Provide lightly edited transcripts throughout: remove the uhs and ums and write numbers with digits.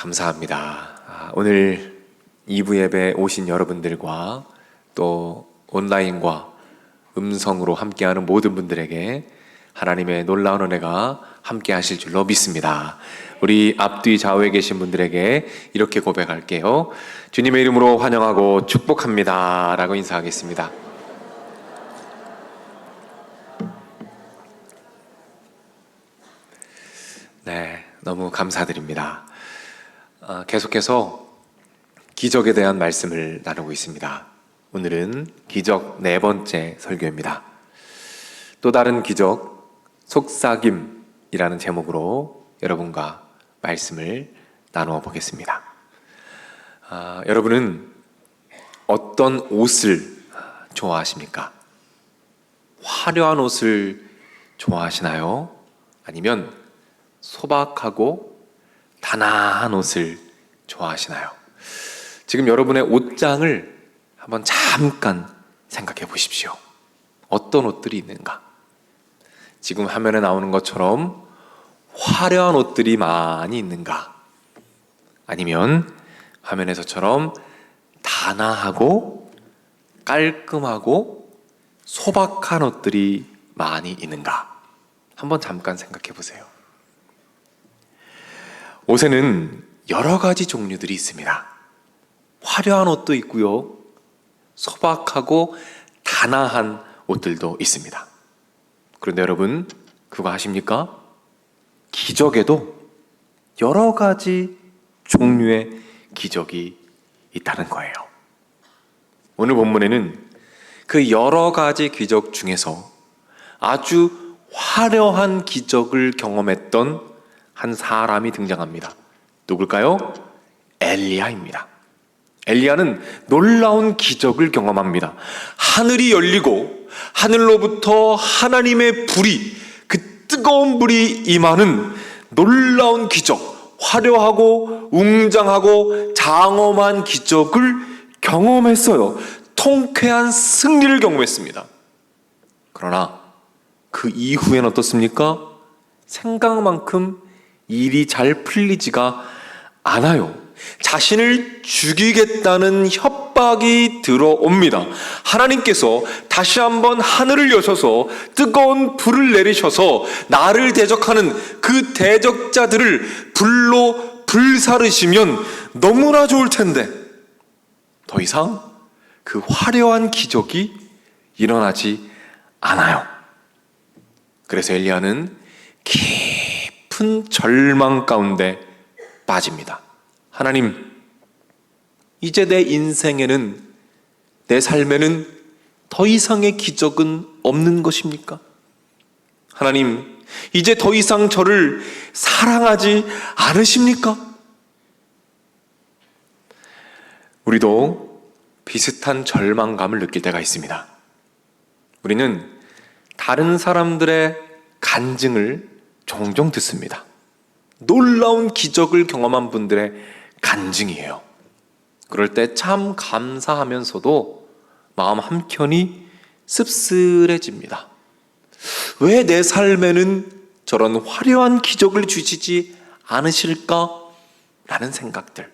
감사합니다. 오늘 2부 예배 오신 여러분들과 또 온라인과 음성으로 함께하는 모든 분들에게 하나님의 놀라운 은혜가 함께 하실 줄로 믿습니다. 우리 앞뒤 좌우에 계신 분들에게 이렇게 고백할게요. 주님의 이름으로 환영하고 축복합니다 라고 인사하겠습니다. 네, 너무 감사드립니다. 계속해서 기적에 대한 말씀을 나누고 있습니다. 오늘은 기적 4번째 설교입니다. 또 다른 기적 속삭임이라는 제목으로 여러분과 말씀을 나누어 보겠습니다. 여러분은 어떤 옷을 좋아하십니까? 화려한 옷을 좋아하시나요? 아니면 소박하고 단아한 옷을 좋아하시나요? 지금 여러분의 옷장을 한번 잠깐 생각해 보십시오. 어떤 옷들이 있는가? 지금 화면에 나오는 것처럼 화려한 옷들이 많이 있는가? 아니면 화면에서처럼 단아하고 깔끔하고 소박한 옷들이 많이 있는가? 한번 잠깐 생각해 보세요. 옷에는 여러 가지 종류들이 있습니다. 화려한 옷도 있고요, 소박하고 단아한 옷들도 있습니다. 그런데 여러분, 그거 아십니까? 기적에도 여러 가지 종류의 기적이 있다는 거예요. 오늘 본문에는 그 여러 가지 기적 중에서 아주 화려한 기적을 경험했던 한 사람이 등장합니다. 누굴까요? 엘리야입니다. 엘리야는 놀라운 기적을 경험합니다. 하늘이 열리고 하늘로부터 하나님의 불이, 그 뜨거운 불이 임하는 놀라운 기적, 화려하고 웅장하고 장엄한 기적을 경험했어요. 통쾌한 승리를 경험했습니다. 그러나 그 이후엔 어떻습니까? 생각만큼 일이 잘 풀리지가 않아요. 자신을 죽이겠다는 협박이 들어옵니다. 하나님께서 다시 한번 하늘을 여셔서 뜨거운 불을 내리셔서 나를 대적하는 그 대적자들을 불로 불사르시면 너무나 좋을 텐데 더 이상 그 화려한 기적이 일어나지 않아요. 그래서 엘리야는 깊은 절망 가운데 빠집니다. 하나님, 이제 내 인생에는, 내 삶에는 더 이상의 기적은 없는 것입니까? 하나님, 이제 더 이상 저를 사랑하지 않으십니까? 우리도 비슷한 절망감을 느낄 때가 있습니다. 우리는 다른 사람들의 간증을 종종 듣습니다. 놀라운 기적을 경험한 분들의 간증이에요. 그럴 때 참 감사하면서도 마음 한켠이 씁쓸해집니다. 왜 내 삶에는 저런 화려한 기적을 주시지 않으실까? 라는 생각들.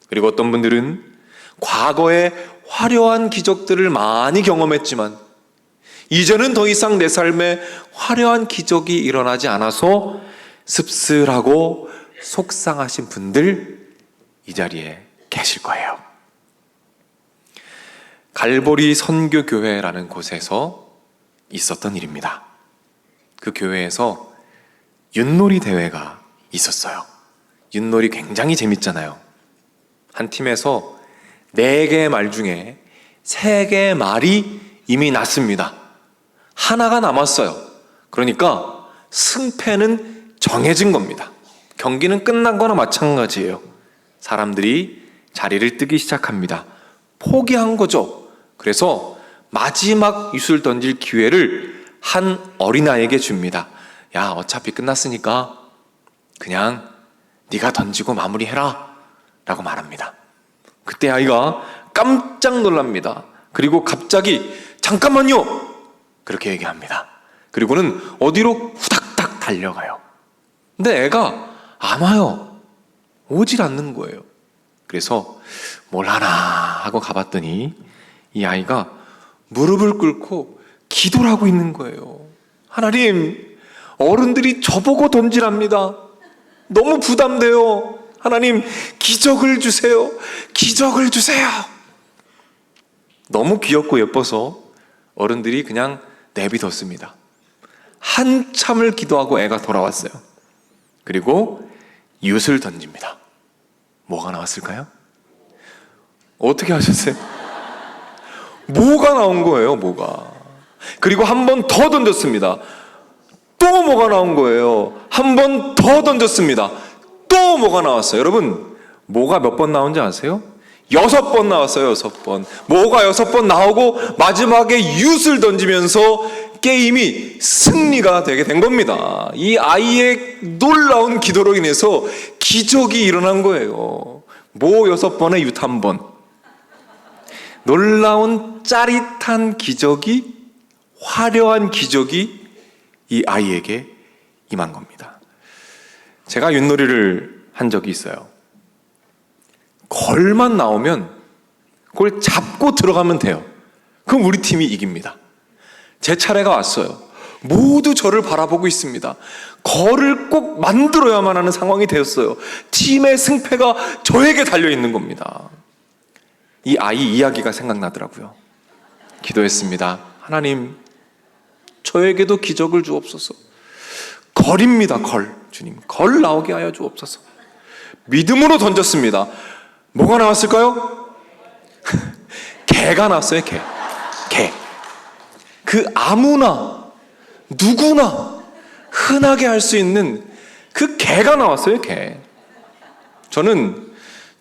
그리고 어떤 분들은 과거에 화려한 기적들을 많이 경험했지만 이제는 더 이상 내 삶에 화려한 기적이 일어나지 않아서 씁쓸하고 속상하신 분들 이 자리에 계실 거예요. 갈보리 선교교회라는 곳에서 있었던 일입니다. 그 교회에서 윷놀이 대회가 있었어요. 윷놀이 굉장히 재밌잖아요. 한 팀에서 4개의 말 중에 3개의 말이 이미 났습니다. 하나가 남았어요. 그러니까 승패는 정해진 겁니다. 경기는 끝난 거나 마찬가지예요. 사람들이 자리를 뜨기 시작합니다. 포기한 거죠. 그래서 마지막 윷을 던질 기회를 한 어린아이에게 줍니다. 야, 어차피 끝났으니까 그냥 네가 던지고 마무리해라 라고 말합니다. 그때 아이가 깜짝 놀랍니다. 그리고 갑자기 잠깐만요 그렇게 얘기합니다. 그리고는 어디로 후닥닥 달려가요. 근데 애가 안 와요. 오질 않는 거예요. 그래서 뭘 하나 하고 가봤더니 이 아이가 무릎을 꿇고 기도를 하고 있는 거예요. 하나님, 어른들이 저보고 던지랍니다. 너무 부담돼요. 하나님, 기적을 주세요. 기적을 주세요. 너무 귀엽고 예뻐서 어른들이 그냥 내비뒀습니다. 한참을 기도하고 애가 돌아왔어요. 그리고 윷을 던집니다. 뭐가 나왔을까요? 어떻게 하셨어요? 뭐가 나온 거예요, 뭐가. 그리고 한 번 더 던졌습니다. 또 뭐가 나온 거예요. 한 번 더 던졌습니다. 또 뭐가 나왔어요. 여러분, 뭐가 몇 번 나온지 아세요? 6번 나왔어요. 6번. 뭐가 6번 나오고 마지막에 윷을 던지면서 게임이 승리가 되게 된 겁니다. 이 아이의 놀라운 기도로 인해서 기적이 일어난 거예요. 뭐 6번에 윷 1번. 놀라운 짜릿한 기적이, 화려한 기적이 이 아이에게 임한 겁니다. 제가 윷놀이를 한 적이 있어요. 걸만 나오면 그걸 잡고 들어가면 돼요. 그럼 우리 팀이 이깁니다. 제 차례가 왔어요. 모두 저를 바라보고 있습니다. 걸을 꼭 만들어야만 하는 상황이 되었어요. 팀의 승패가 저에게 달려있는 겁니다. 이 아이 이야기가 생각나더라고요. 기도했습니다. 하나님, 저에게도 기적을 주옵소서. 걸입니다. 걸. 주님, 걸 나오게 하여 주옵소서. 믿음으로 던졌습니다. 뭐가 나왔을까요? 개가 나왔어요. 개. 그 아무나 누구나 흔하게 할 수 있는 그 개가 나왔어요. 개. 저는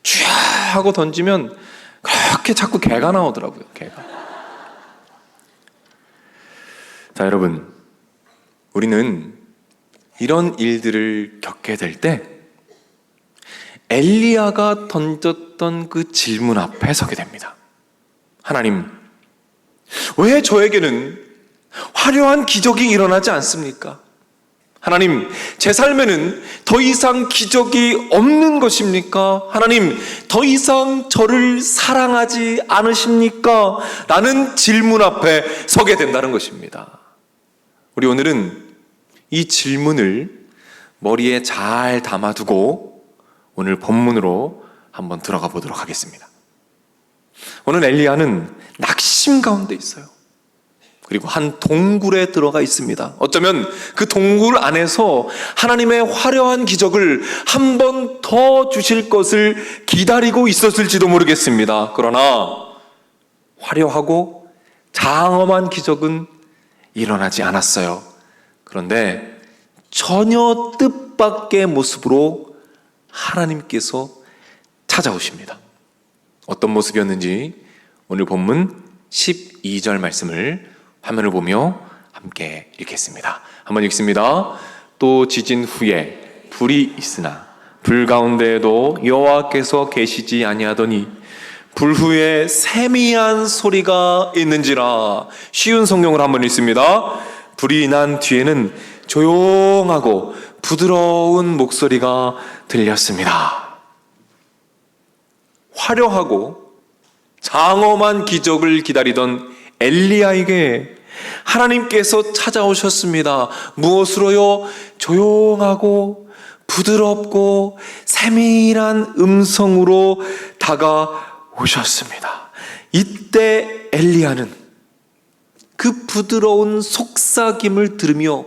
쥐 하고 던지면 그렇게 자꾸 개가 나오더라고요. 개가. 자, 여러분, 우리는 이런 일들을 겪게 될 때 엘리야가 던졌던 그 질문 앞에 서게 됩니다. 하나님, 왜 저에게는 화려한 기적이 일어나지 않습니까? 하나님, 제 삶에는 더 이상 기적이 없는 것입니까? 하나님, 더 이상 저를 사랑하지 않으십니까? 라는 질문 앞에 서게 된다는 것입니다. 우리 오늘은 이 질문을 머리에 잘 담아두고 오늘 본문으로 한번 들어가 보도록 하겠습니다. 오늘 엘리야는 낙심 가운데 있어요. 그리고 한 동굴에 들어가 있습니다. 어쩌면 그 동굴 안에서 하나님의 화려한 기적을 한 번 더 주실 것을 기다리고 있었을지도 모르겠습니다. 그러나 화려하고 장엄한 기적은 일어나지 않았어요. 그런데 전혀 뜻밖의 모습으로 하나님께서 찾아오십니다. 어떤 모습이었는지 오늘 본문 12절 말씀을 화면을 보며 함께 읽겠습니다. 한번 읽습니다. 또 지진 후에 불이 있으나 불 가운데에도 여호와께서 계시지 아니하더니 불 후에 세미한 소리가 있는지라. 쉬운 성경을 한번 읽습니다. 불이 난 뒤에는 조용하고 부드러운 목소리가 들렸습니다. 화려하고 장엄한 기적을 기다리던 엘리야에게 하나님께서 찾아오셨습니다. 무엇으로요? 조용하고 부드럽고 세밀한 음성으로 다가오셨습니다. 이때 엘리야는 그 부드러운 속삭임을 들으며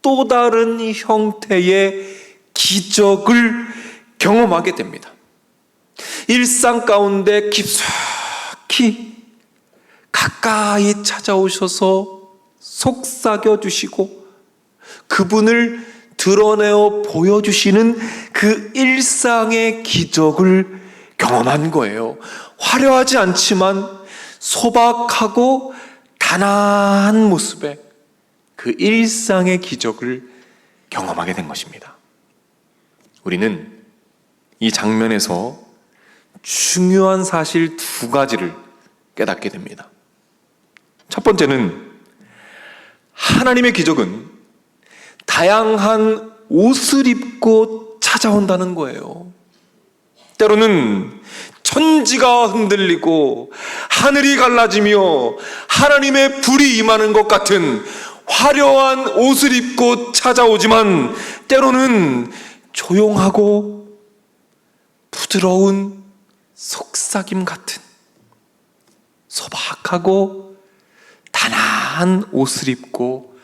또 다른 형태의 기적을 경험하게 됩니다. 일상 가운데 깊숙이 가까이 찾아오셔서 속삭여 주시고 그분을 드러내어 보여주시는 그 일상의 기적을 경험한 거예요. 화려하지 않지만 소박하고 단아한 모습의 그 일상의 기적을 경험하게 된 것입니다. 우리는 이 장면에서 중요한 사실 2가지를 깨닫게 됩니다. 첫 번째는 하나님의 기적은 다양한 옷을 입고 찾아온다는 거예요. 때로는 천지가 흔들리고 하늘이 갈라지며 하나님의 불이 임하는 것 같은 화려한 옷을 입고 찾아오지만, 때로는 조용하고 부드러운 속삭임 같은 소박하고 단아한 옷을 입고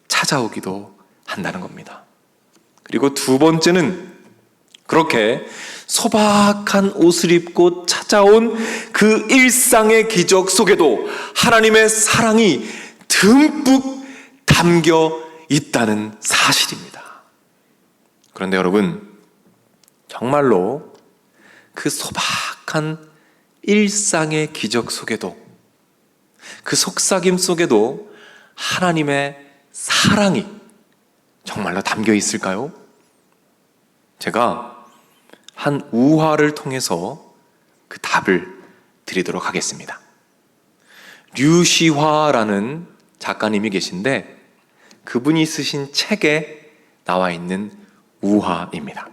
찾아오기도 한다는 겁니다. 그리고 두 번째는, 그렇게 소박한 옷을 입고 찾아온 그 일상의 기적 속에도 하나님의 사랑이 듬뿍 담겨 있다는 사실입니다. 그런데 여러분, 정말로 그 소박한 일상의 기적 속에도, 그 속삭임 속에도 하나님의 사랑이 정말로 담겨 있을까요? 제가 한 우화를 통해서 그 답을 드리도록 하겠습니다. 류시화라는 작가님이 계신데, 그분이 쓰신 책에 나와 있는 우화입니다.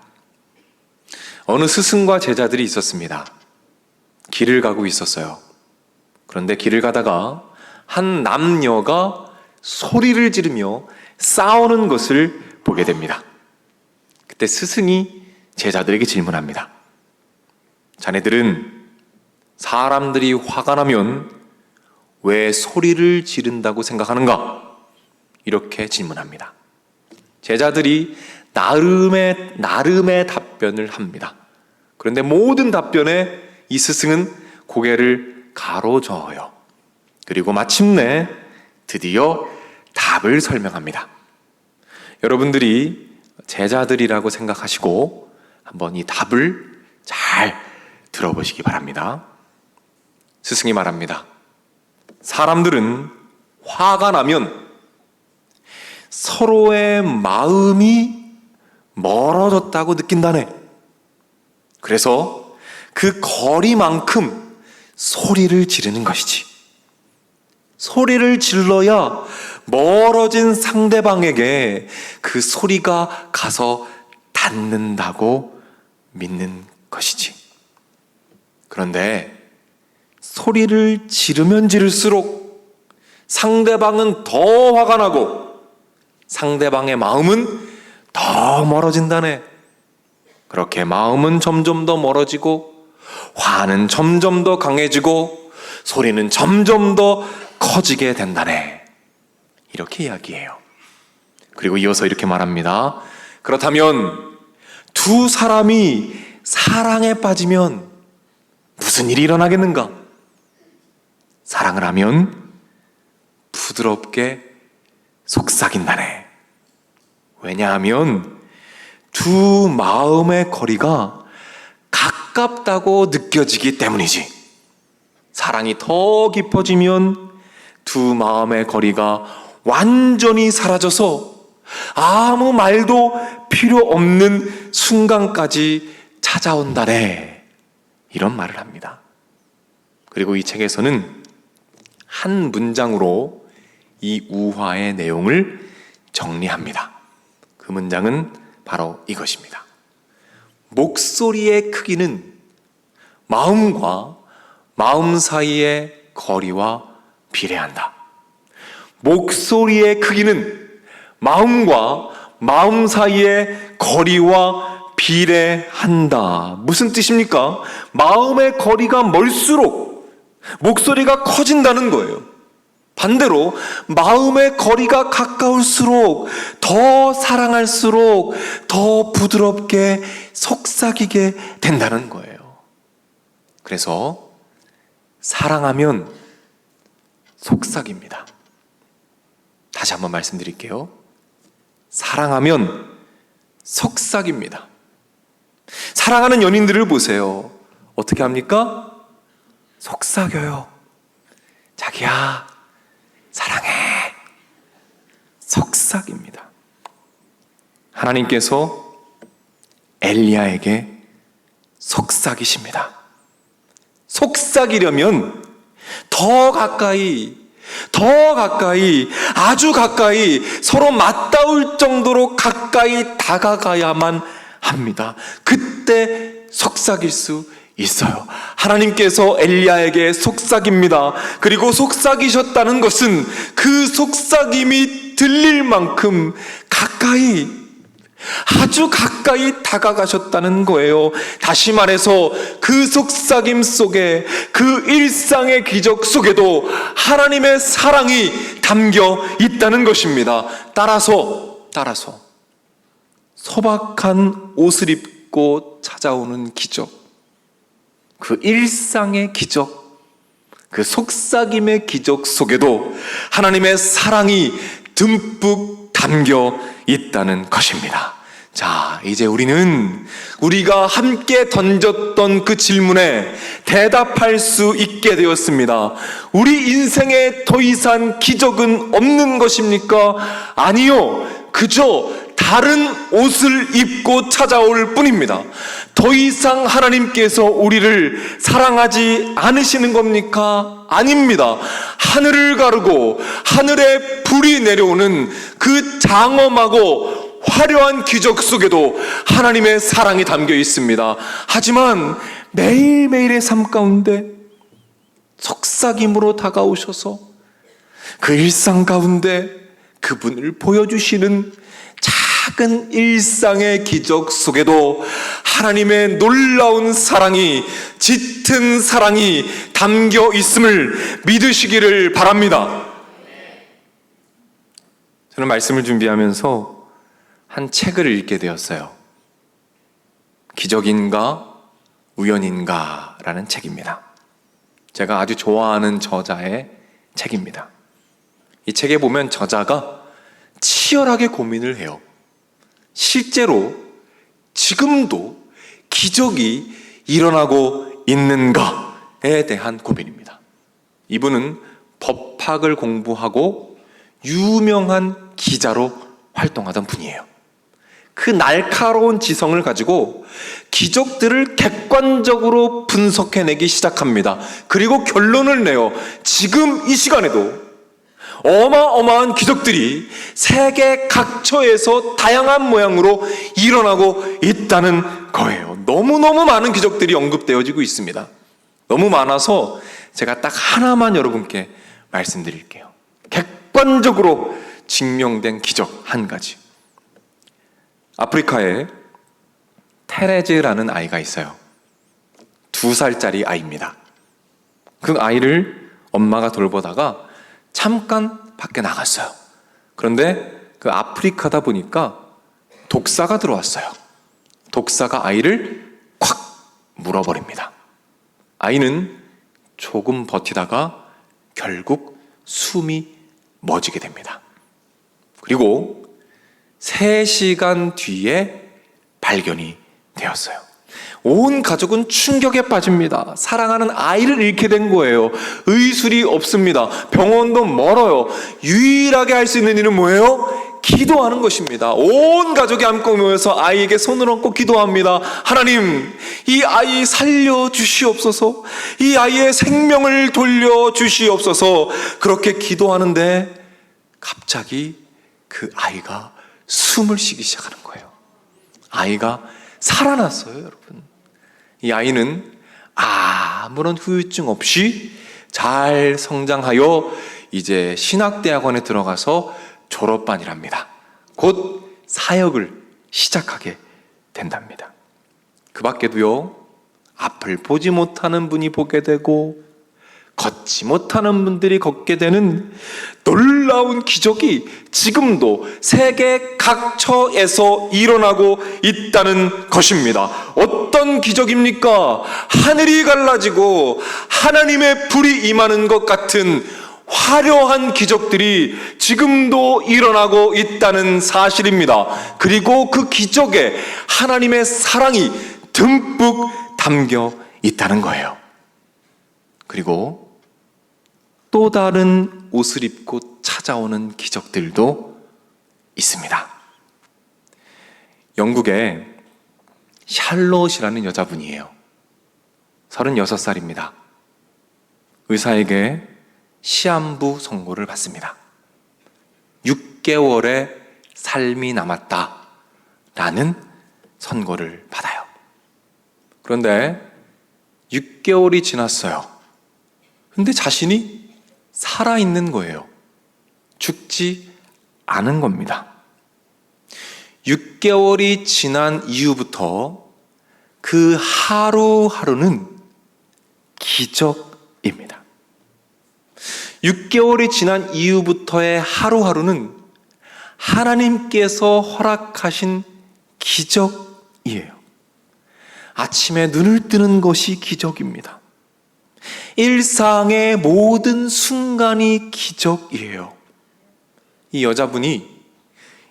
어느 스승과 제자들이 있었습니다. 길을 가고 있었어요. 그런데 길을 가다가 한 남녀가 소리를 지르며 싸우는 것을 보게 됩니다. 그때 스승이 제자들에게 질문합니다. 자네들은 사람들이 화가 나면 왜 소리를 지른다고 생각하는가? 이렇게 질문합니다. 제자들이 나름의 답변을 합니다. 그런데 모든 답변에 이 스승은 고개를 가로저어요. 그리고 마침내 드디어 답을 설명합니다. 여러분들이 제자들이라고 생각하시고 한번 이 답을 잘 들어보시기 바랍니다. 스승이 말합니다. 사람들은 화가 나면 서로의 마음이 멀어졌다고 느낀다네. 그래서 그 거리만큼 소리를 지르는 것이지. 소리를 질러야 멀어진 상대방에게 그 소리가 가서 닿는다고 믿는 것이지. 그런데 소리를 지르면 지를수록 상대방은 더 화가 나고 상대방의 마음은 더 멀어진다네. 그렇게 마음은 점점 더 멀어지고 화는 점점 더 강해지고 소리는 점점 더 커지게 된다네. 이렇게 이야기해요. 그리고 이어서 이렇게 말합니다. 그렇다면 두 사람이 사랑에 빠지면 무슨 일이 일어나겠는가? 사랑을 하면 부드럽게 속삭인다네. 왜냐하면 두 마음의 거리가 가깝다고 느껴지기 때문이지. 사랑이 더 깊어지면 두 마음의 거리가 완전히 사라져서 아무 말도 필요 없는 순간까지 찾아온다네. 이런 말을 합니다. 그리고 이 책에서는 한 문장으로 이 우화의 내용을 정리합니다. 그 문장은 바로 이것입니다. 목소리의 크기는 마음과 마음 사이의 거리와 비례한다. 목소리의 크기는 마음과 마음 사이의 거리와 비례한다. 무슨 뜻입니까? 마음의 거리가 멀수록 목소리가 커진다는 거예요. 반대로 마음의 거리가 가까울수록 더 사랑할수록 더 부드럽게 속삭이게 된다는 거예요. 그래서 사랑하면 속삭입니다. 다시 한번 말씀드릴게요. 사랑하면 속삭입니다. 사랑하는 연인들을 보세요. 어떻게 합니까? 속삭여요. 자기야, 사랑해. 속삭입니다. 하나님께서 엘리야에게 속삭이십니다. 속삭이려면 더 가까이, 아주 가까이 서로 맞닿을 정도로 가까이 다가가야만 합니다. 그때 속삭일 수 있어요. 하나님께서 엘리야에게 속삭입니다. 그리고 속삭이셨다는 것은 그 속삭임이 들릴 만큼 가까이, 아주 가까이 다가가셨다는 거예요. 다시 말해서 그 속삭임 속에, 그 일상의 기적 속에도 하나님의 사랑이 담겨 있다는 것입니다. 따라서 소박한 옷을 입고 찾아오는 기적, 그 일상의 기적, 그 속삭임의 기적 속에도 하나님의 사랑이 듬뿍 담겨 있다는 것입니다. 자, 이제 우리가 함께 던졌던 그 질문에 대답할 수 있게 되었습니다. 우리 인생에 더 이상 기적은 없는 것입니까? 아니요. 그저 다른 옷을 입고 찾아올 뿐입니다. 더 이상 하나님께서 우리를 사랑하지 않으시는 겁니까? 아닙니다. 하늘을 가르고 하늘에 불이 내려오는 그 장엄하고 화려한 기적 속에도 하나님의 사랑이 담겨 있습니다. 하지만 매일매일의 삶 가운데 속삭임으로 다가오셔서 그 일상 가운데 그분을 보여주시는 작은 일상의 기적 속에도 하나님의 놀라운 사랑이, 짙은 사랑이 담겨 있음을 믿으시기를 바랍니다. 저는 말씀을 준비하면서 한 책을 읽게 되었어요. 기적인가 우연인가 라는 책입니다. 제가 아주 좋아하는 저자의 책입니다. 이 책에 보면 저자가 치열하게 고민을 해요. 실제로 지금도 기적이 일어나고 있는가에 대한 고민입니다. 이분은 법학을 공부하고 유명한 기자로 활동하던 분이에요. 그 날카로운 지성을 가지고 기적들을 객관적으로 분석해내기 시작합니다. 그리고 결론을 내요. 지금 이 시간에도 어마어마한 기적들이 세계 각처에서 다양한 모양으로 일어나고 있다는 거예요. 너무너무 많은 기적들이 언급되어지고 있습니다. 너무 많아서 제가 딱 하나만 여러분께 말씀드릴게요. 객관적으로 증명된 기적 한 가지. 아프리카에 테레즈라는 아이가 있어요. 2살짜리 아이입니다. 그 아이를 엄마가 돌보다가 잠깐 밖에 나갔어요. 그런데 그 아프리카다 보니까 독사가 들어왔어요. 독사가 아이를 콱 물어버립니다. 아이는 조금 버티다가 결국 숨이 멎게 됩니다. 그리고 3시간 뒤에 발견이 되었어요. 온 가족은 충격에 빠집니다. 사랑하는 아이를 잃게 된 거예요. 의술이 없습니다. 병원도 멀어요. 유일하게 할 수 있는 일은 뭐예요? 기도하는 것입니다. 온 가족이 함께 모여서 아이에게 손을 얹고 기도합니다. 하나님, 이 아이 살려주시옵소서. 이 아이의 생명을 돌려주시옵소서. 그렇게 기도하는데 갑자기 그 아이가 숨을 쉬기 시작하는 거예요. 아이가 살아났어요, 여러분. 이 아이는 아무런 후유증 없이 잘 성장하여 이제 신학대학원에 들어가서 졸업반이랍니다. 곧 사역을 시작하게 된답니다. 그 밖에도요, 앞을 보지 못하는 분이 보게 되고 걷지 못하는 분들이 걷게 되는 놀라운 기적이 지금도 세계 각처에서 일어나고 있다는 것입니다. 어떤 기적입니까? 하늘이 갈라지고 하나님의 불이 임하는 것 같은 화려한 기적들이 지금도 일어나고 있다는 사실입니다. 그리고 그 기적에 하나님의 사랑이 듬뿍 담겨 있다는 거예요. 그리고 또 다른 옷을 입고 찾아오는 기적들도 있습니다. 영국의 샬롯이라는 여자분이에요. 36살입니다. 의사에게 시한부 선고를 받습니다. 6개월의 삶이 남았다라는 선고를 받아요. 그런데 6개월이 지났어요. 근데 자신이 살아있는 거예요. 죽지 않은 겁니다. 6개월이 지난 이후부터 그 하루하루는 기적입니다. 6개월이 지난 이후부터의 하루하루는 하나님께서 허락하신 기적이에요. 아침에 눈을 뜨는 것이 기적입니다. 일상의 모든 순간이 기적이에요. 이 여자분이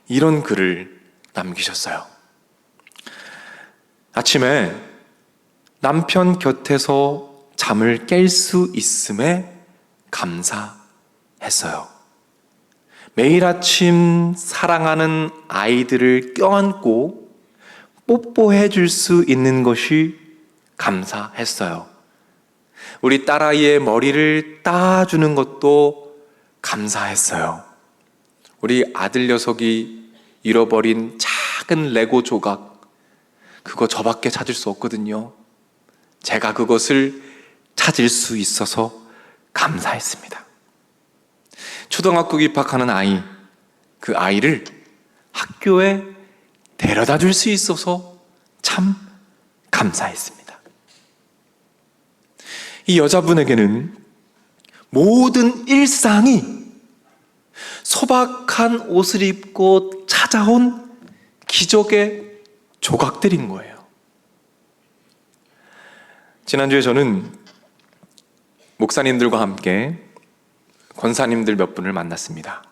이런 글을 남기셨어요. 아침에 남편 곁에서 잠을 깰 수 있음에 감사했어요. 매일 아침 사랑하는 아이들을 껴안고 뽀뽀해 줄 수 있는 것이 감사했어요. 우리 딸아이의 머리를 따주는 것도 감사했어요. 우리 아들 녀석이 잃어버린 작은 레고 조각, 그거 저밖에 찾을 수 없거든요. 제가 그것을 찾을 수 있어서 감사했습니다. 초등학교 입학하는 아이, 그 아이를 학교에 데려다 줄 수 있어서 참 감사했습니다. 이 여자분에게는 모든 일상이 소박한 옷을 입고 찾아온 기적의 조각들인 거예요. 지난주에 저는 목사님들과 함께 권사님들 몇 분을 만났습니다.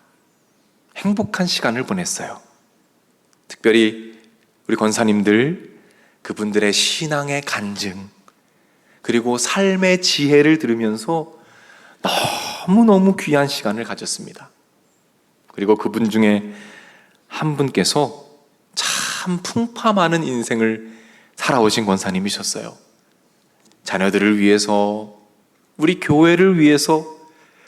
행복한 시간을 보냈어요. 특별히 우리 권사님들, 그분들의 신앙의 간증, 그리고 삶의 지혜를 들으면서 너무너무 귀한 시간을 가졌습니다. 그리고 그분 중에 한 분께서 참 풍파 많은 인생을 살아오신 권사님이셨어요. 자녀들을 위해서, 우리 교회를 위해서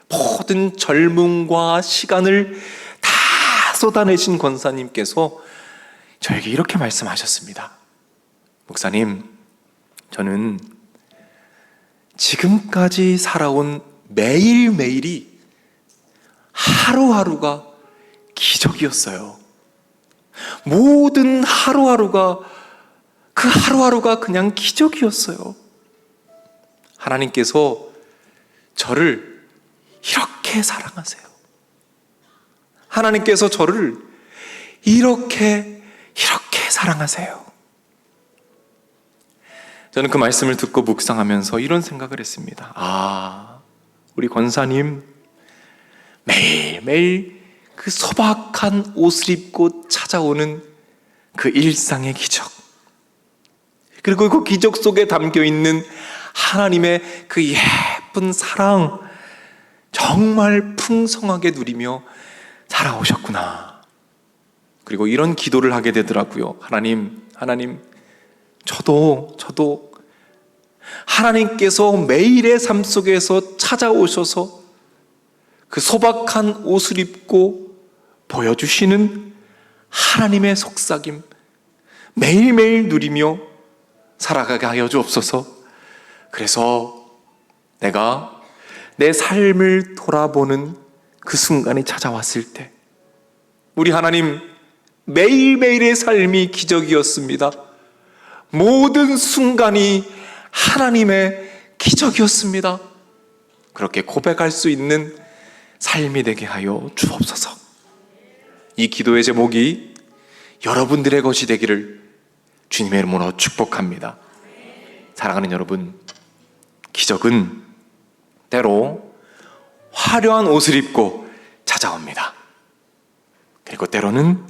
모든 젊음과 시간을 다 쏟아내신 권사님께서 저에게 이렇게 말씀하셨습니다. 목사님, 저는 지금까지 살아온 매일매일이 하루하루가 기적이었어요. 모든 하루하루가, 그 하루하루가 그냥 기적이었어요. 하나님께서 저를 이렇게 사랑하세요. 하나님께서 저를 이렇게 사랑하세요. 저는 그 말씀을 듣고 묵상하면서 이런 생각을 했습니다. 우리 권사님 매일매일 그 소박한 옷을 입고 찾아오는 그 일상의 기적, 그리고 그 기적 속에 담겨있는 하나님의 그 예쁜 사랑, 정말 풍성하게 누리며 살아오셨구나. 그리고 이런 기도를 하게 되더라고요. 하나님, 저도 하나님께서 매일의 삶 속에서 찾아오셔서 그 소박한 옷을 입고 보여주시는 하나님의 속삭임 매일매일 누리며 살아가게 하여 주옵소서. 그래서 내가 내 삶을 돌아보는 그 순간이 찾아왔을 때 우리 하나님, 매일매일의 삶이 기적이었습니다. 모든 순간이 하나님의 기적이었습니다. 그렇게 고백할 수 있는 삶이 되게 하여 주옵소서. 이 기도의 제목이 여러분들의 것이 되기를 주님의 이름으로 축복합니다. 사랑하는 여러분, 기적은 때로 화려한 옷을 입고 찾아옵니다. 그리고 때로는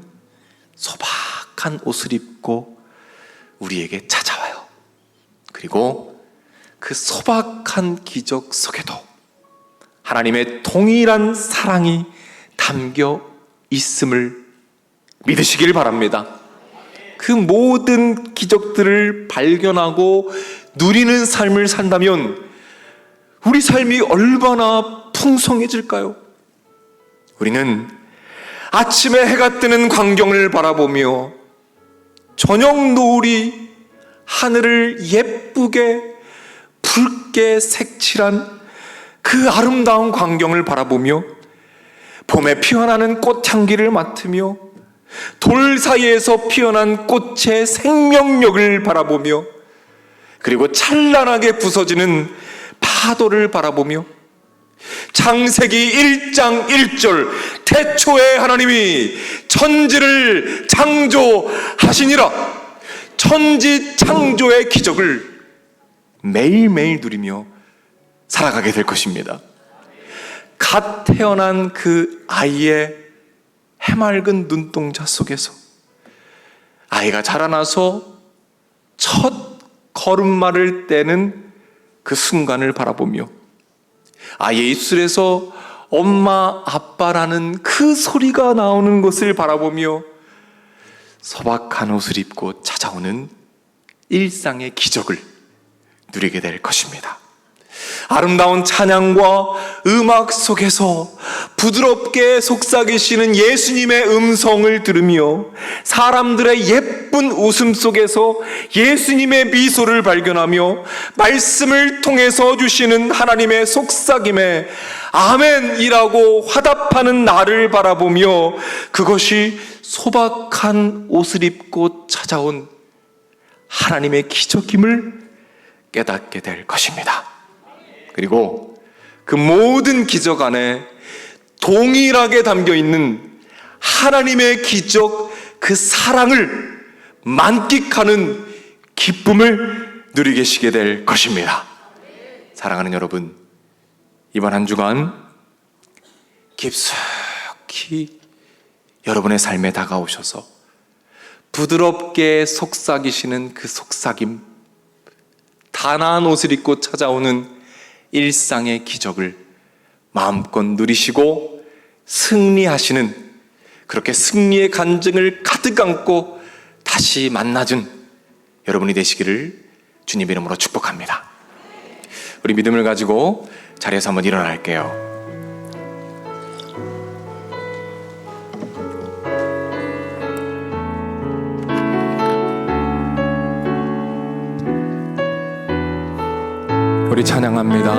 소박한 옷을 입고 우리에게 찾아와요. 그리고 그 소박한 기적 속에도 하나님의 동일한 사랑이 담겨 있음을 믿으시길 바랍니다. 그 모든 기적들을 발견하고 누리는 삶을 산다면 우리 삶이 얼마나 풍성해질까요? 우리는 아침에 해가 뜨는 광경을 바라보며 저녁 노을이 하늘을 예쁘게 붉게 색칠한 그 아름다운 광경을 바라보며 봄에 피어나는 꽃향기를 맡으며 돌 사이에서 피어난 꽃의 생명력을 바라보며 그리고 찬란하게 부서지는 파도를 바라보며 창세기 1장 1절 태초에 하나님이 천지를 창조하시니라, 천지 창조의 기적을 매일매일 누리며 살아가게 될 것입니다. 갓 태어난 그 아이의 해맑은 눈동자 속에서 아이가 자라나서 첫 걸음마를 떼는 그 순간을 바라보며 아이의 입술에서 엄마, 아빠라는 그 소리가 나오는 것을 바라보며 소박한 옷을 입고 찾아오는 일상의 기적을 누리게 될 것입니다. 아름다운 찬양과 음악 속에서 부드럽게 속삭이시는 예수님의 음성을 들으며 사람들의 예쁜 웃음 속에서 예수님의 미소를 발견하며 말씀을 통해서 주시는 하나님의 속삭임에 아멘이라고 화답하는 나를 바라보며 그것이 소박한 옷을 입고 찾아온 하나님의 기적임을 깨닫게 될 것입니다. 그리고 그 모든 기적 안에 동일하게 담겨 있는 하나님의 기적, 그 사랑을 만끽하는 기쁨을 누리게 계시게 될 것입니다. 사랑하는 여러분, 이번 한 주간 깊숙이 여러분의 삶에 다가오셔서 부드럽게 속삭이시는 그 속삭임, 단아한 옷을 입고 찾아오는 일상의 기적을 마음껏 누리시고 승리하시는, 그렇게 승리의 간증을 가득 안고 다시 만나준 여러분이 되시기를 주님 이름으로 축복합니다. 우리 믿음을 가지고 자리에서 한번 일어날게요. 우리 찬양합니다.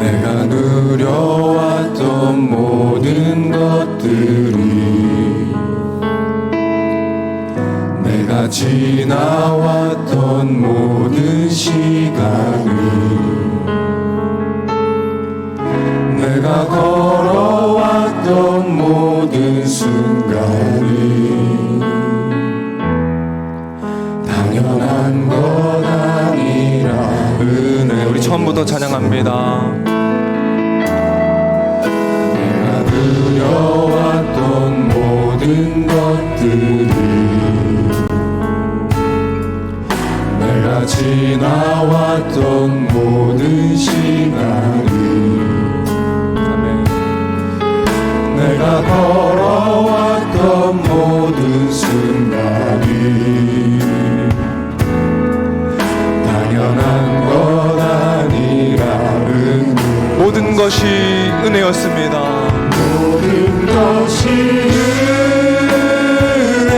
내가 누려왔던 모든 것들이, 내가 지나왔던 모든 시간이, 내가 걸어왔던 모든 순간이 당연한 것 아니라 은혜. 우리 처음부터 찬양합니다. 내가 누려왔던 모든 것들이, 내가 지나왔던 모든 시간이, 아멘. 내가 걸어왔던 모든 순간이 당연한 것 아니라 은혜. 모든 것이 은혜였습니다. 모든 것이 은혜,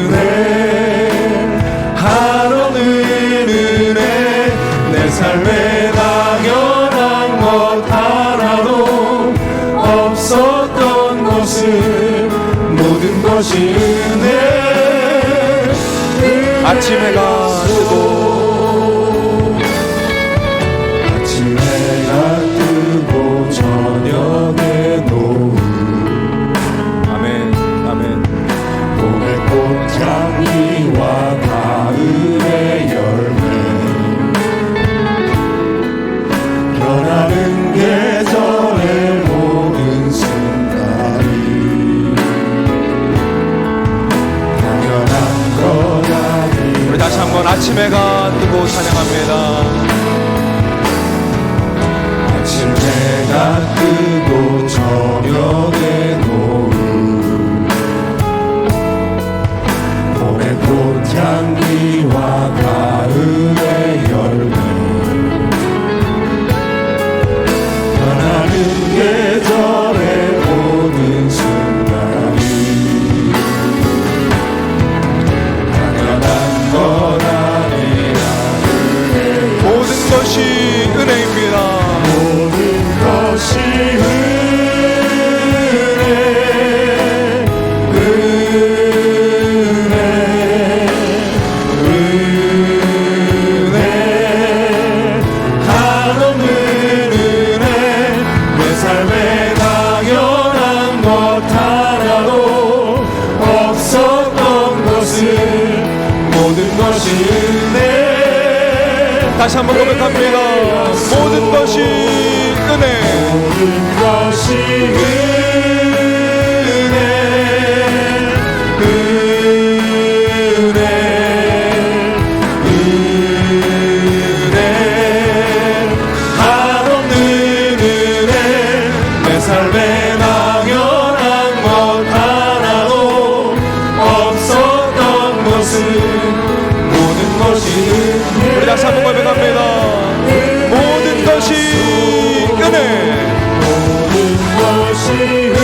은혜, 한없는 은혜. 내 삶에 당연한 것 하나도 없었던 것은 모든 것이 은혜. 아침 해가 뜨고 아침 해가 뜨고 저녁에 노을, 아멘, 아멘. 봄의 꽃향기와 가을의 열매, 변하는 계절의 모든 순간이 당연한 것 아니. 우리 다시 한번 아침 해가 뜨고 찬양합니다. 아침 해가 뜨고 저녁에 노을, 봄의 꽃향기와 가을의 열매, 것 하나도 없었던 것은 모든 것이 은혜. 다시 한번 고백합니다. 모든 것이 은혜. 모든 것이 은혜. 한없는 은혜. 내 삶에 막연한 것 하나도 없었던 것은 모든 것이 은혜. 우리 다시 한번 고백합니다. 모든 것이 은혜. 모든 것이 은혜.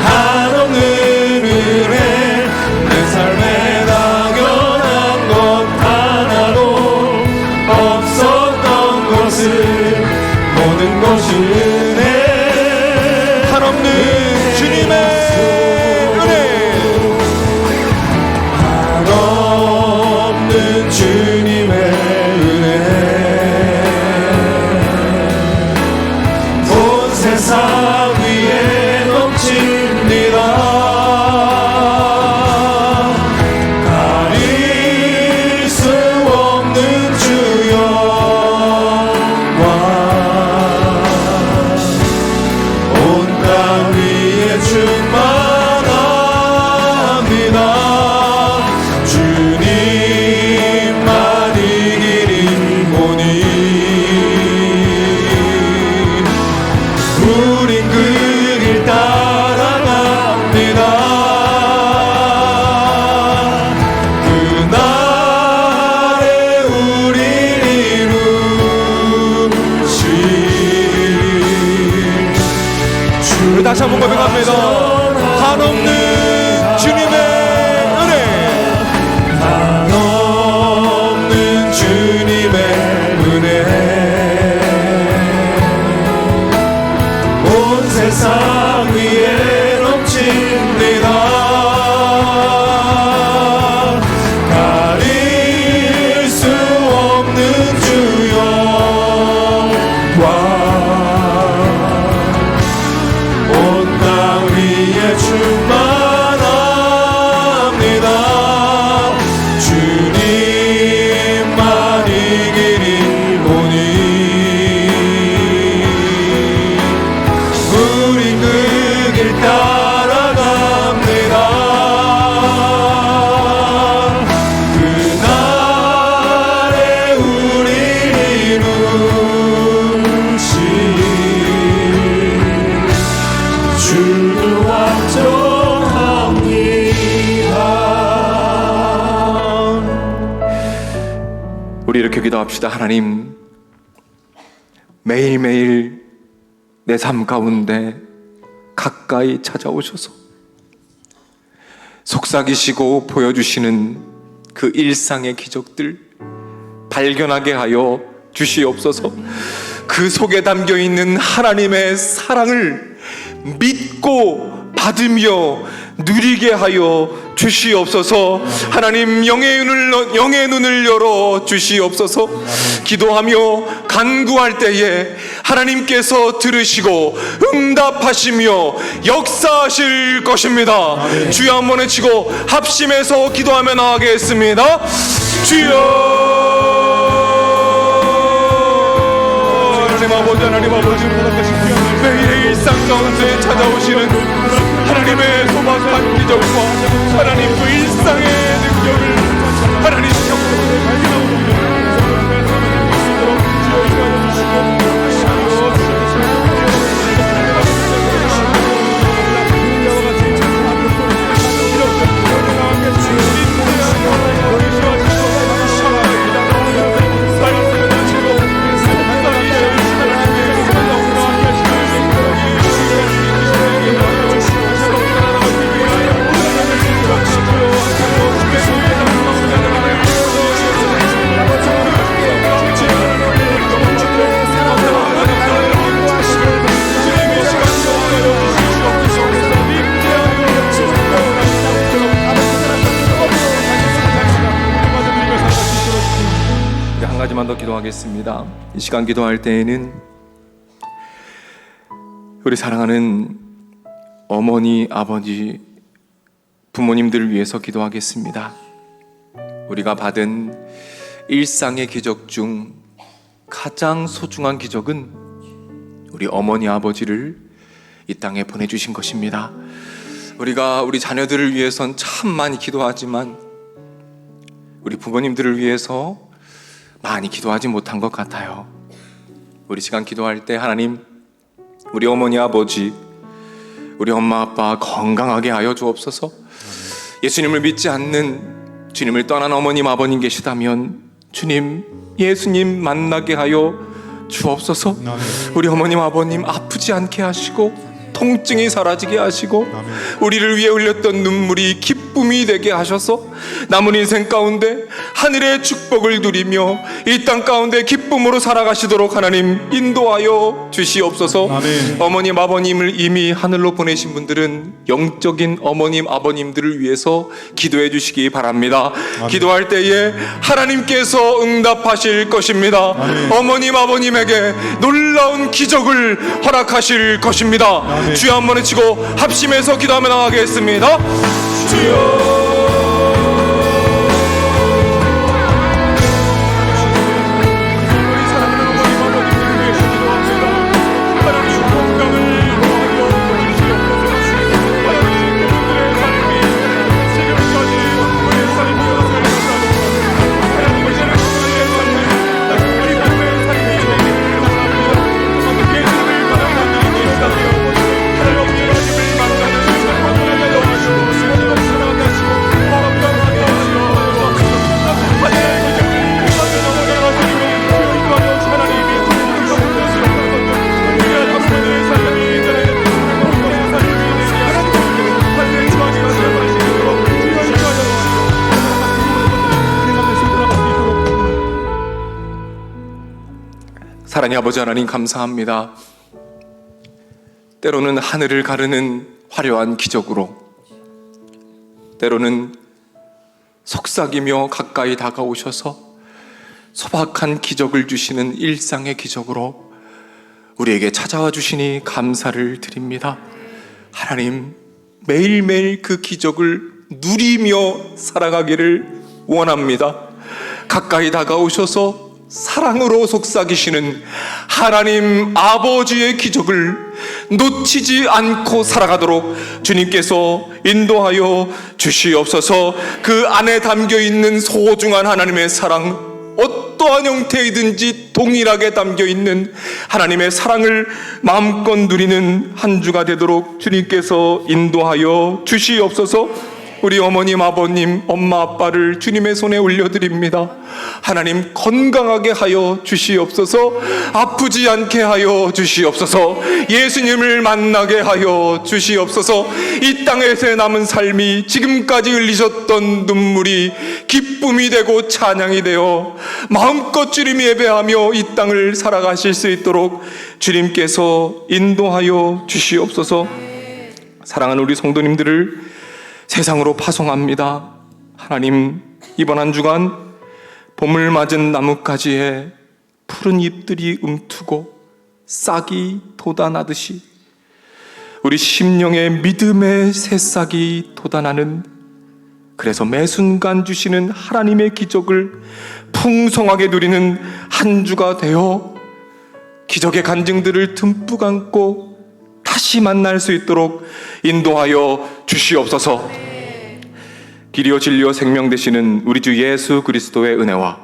한없는 은혜. 내 삶에 당연한 것 하나도 없었던 것은 모든 것이 은혜. 한없는 주님의 은혜. 한없는 주님의 은혜. 온 세상 위에 넘칩니다. 가릴 수 없는 주 영광. 온 땅 위에 충만합니다. 주님만 이기리 보니 우린 그 길 따라갑니다. 그날에 우릴 이루실 우리 다시 한번 고백합니다. 한없는 주님의 은혜. 한없는 주님의 은혜. 온 세상 위에 넘칩니다. 가릴 수 없는 주 영광. 온 땅 위에 충만합니다. 주님만 이기리 보니 우리 그 길 따라갑니다. 그날에 우리 이루실 주를 완전합니다. 우리 이렇게 기도합시다. 하나님, 매일매일 내 삶 가운데 가까이 찾아오셔서 속삭이시고 보여주시는 그 일상의 기적들 발견하게 하여 주시옵소서. 그 속에 담겨있는 하나님의 사랑을 믿고 받으며 누리게 하여 주시옵소서. 하나님, 영의 눈을 열어 주시옵소서. 기도하며 간구할 때에 하나님께서 들으시고 응답하시며 역사하실 것입니다. 주여 한번 외치고 합심해서 기도하며 나가겠습니다. 주여, 하나님 아버지, 하나님 아버지, 매일의 일상 가운데 찾아오시는 하나님의 소박한 기적과 하나님 그 일상의 능력을 하나님 절만 더 기도하겠습니다. 이 시간 기도할 때에는 우리 사랑하는 어머니, 아버지, 부모님들을 위해서 기도하겠습니다. 우리가 받은 일상의 기적 중 가장 소중한 기적은 우리 어머니, 아버지를 이 땅에 보내주신 것입니다. 우리가 우리 자녀들을 위해선 참 많이 기도하지만 우리 부모님들을 위해서 많이 기도하지 못한 것 같아요. 우리 시간 기도할 때 하나님, 우리 어머니, 아버지, 우리 엄마, 아빠 건강하게 하여 주옵소서. 예수님을 믿지 않는, 주님을 떠난 어머님, 아버님 계시다면 주님, 예수님 만나게 하여 주옵소서. 우리 어머님, 아버님 아프지 않게 하시고 통증이 사라지게 하시고 우리를 위해 흘렸던 눈물이 기쁨이 되게 하셔서 남은 인생 가운데 하늘의 축복을 누리며 이 땅 가운데 기쁨으로 살아가시도록 하나님 인도하여 주시옵소서. 어머님, 아버님을 이미 하늘로 보내신 분들은 영적인 어머님, 아버님들을 위해서 기도해 주시기 바랍니다. 기도할 때에 하나님께서 응답하실 것입니다. 어머님, 아버님에게 놀라운 기적을 허락하실 것입니다. 주여 한번 외치고 합심해서 기도하며 나가겠습니다. 주여, 사랑의 아버지 하나님 감사합니다. 때로는 하늘을 가르는 화려한 기적으로, 때로는 속삭이며 가까이 다가오셔서 소박한 기적을 주시는 일상의 기적으로 우리에게 찾아와 주시니 감사를 드립니다. 하나님, 매일매일 그 기적을 누리며 살아가기를 원합니다. 가까이 다가오셔서 사랑으로 속삭이시는 하나님 아버지의 기적을 놓치지 않고 살아가도록 주님께서 인도하여 주시옵소서. 그 안에 담겨있는 소중한 하나님의 사랑, 어떠한 형태이든지 동일하게 담겨있는 하나님의 사랑을 마음껏 누리는 한 주가 되도록 주님께서 인도하여 주시옵소서. 우리 어머님, 아버님, 엄마, 아빠를 주님의 손에 올려드립니다. 하나님 건강하게 하여 주시옵소서. 아프지 않게 하여 주시옵소서. 예수님을 만나게 하여 주시옵소서. 이 땅에서의 남은 삶이 지금까지 흘리셨던 눈물이 기쁨이 되고 찬양이 되어 마음껏 주님 예배하며 이 땅을 살아가실 수 있도록 주님께서 인도하여 주시옵소서. 사랑하는 우리 성도님들을 세상으로 파송합니다. 하나님, 이번 한 주간 봄을 맞은 나뭇가지에 푸른 잎들이 움트고 싹이 돋아나듯이 우리 심령의 믿음의 새싹이 돋아나는, 그래서 매 순간 주시는 하나님의 기적을 풍성하게 누리는 한 주가 되어 기적의 간증들을 듬뿍 안고 다시 만날 수 있도록 인도하여 주시옵소서. 길이요 진리요 생명 되시는 우리 주 예수 그리스도의 은혜와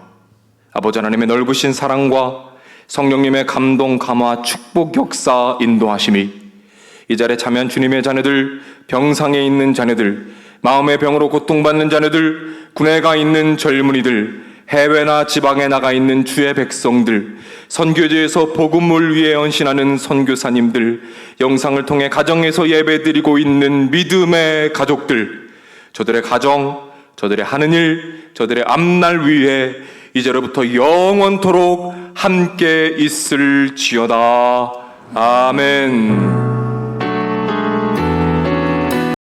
아버지 하나님의 넓으신 사랑과 성령님의 감동, 감화, 축복, 역사, 인도하심이 이 자리에 참여한 주님의 자녀들, 병상에 있는 자녀들, 마음의 병으로 고통받는 자녀들, 군에 가 있는 젊은이들, 해외나 지방에 나가 있는 주의 백성들, 선교지에서 복음을 위해 헌신하는 선교사님들, 영상을 통해 가정에서 예배드리고 있는 믿음의 가족들, 저들의 가정, 저들의 하는 일, 저들의 앞날 위에 이제로부터 영원토록 함께 있을지어다. 아멘.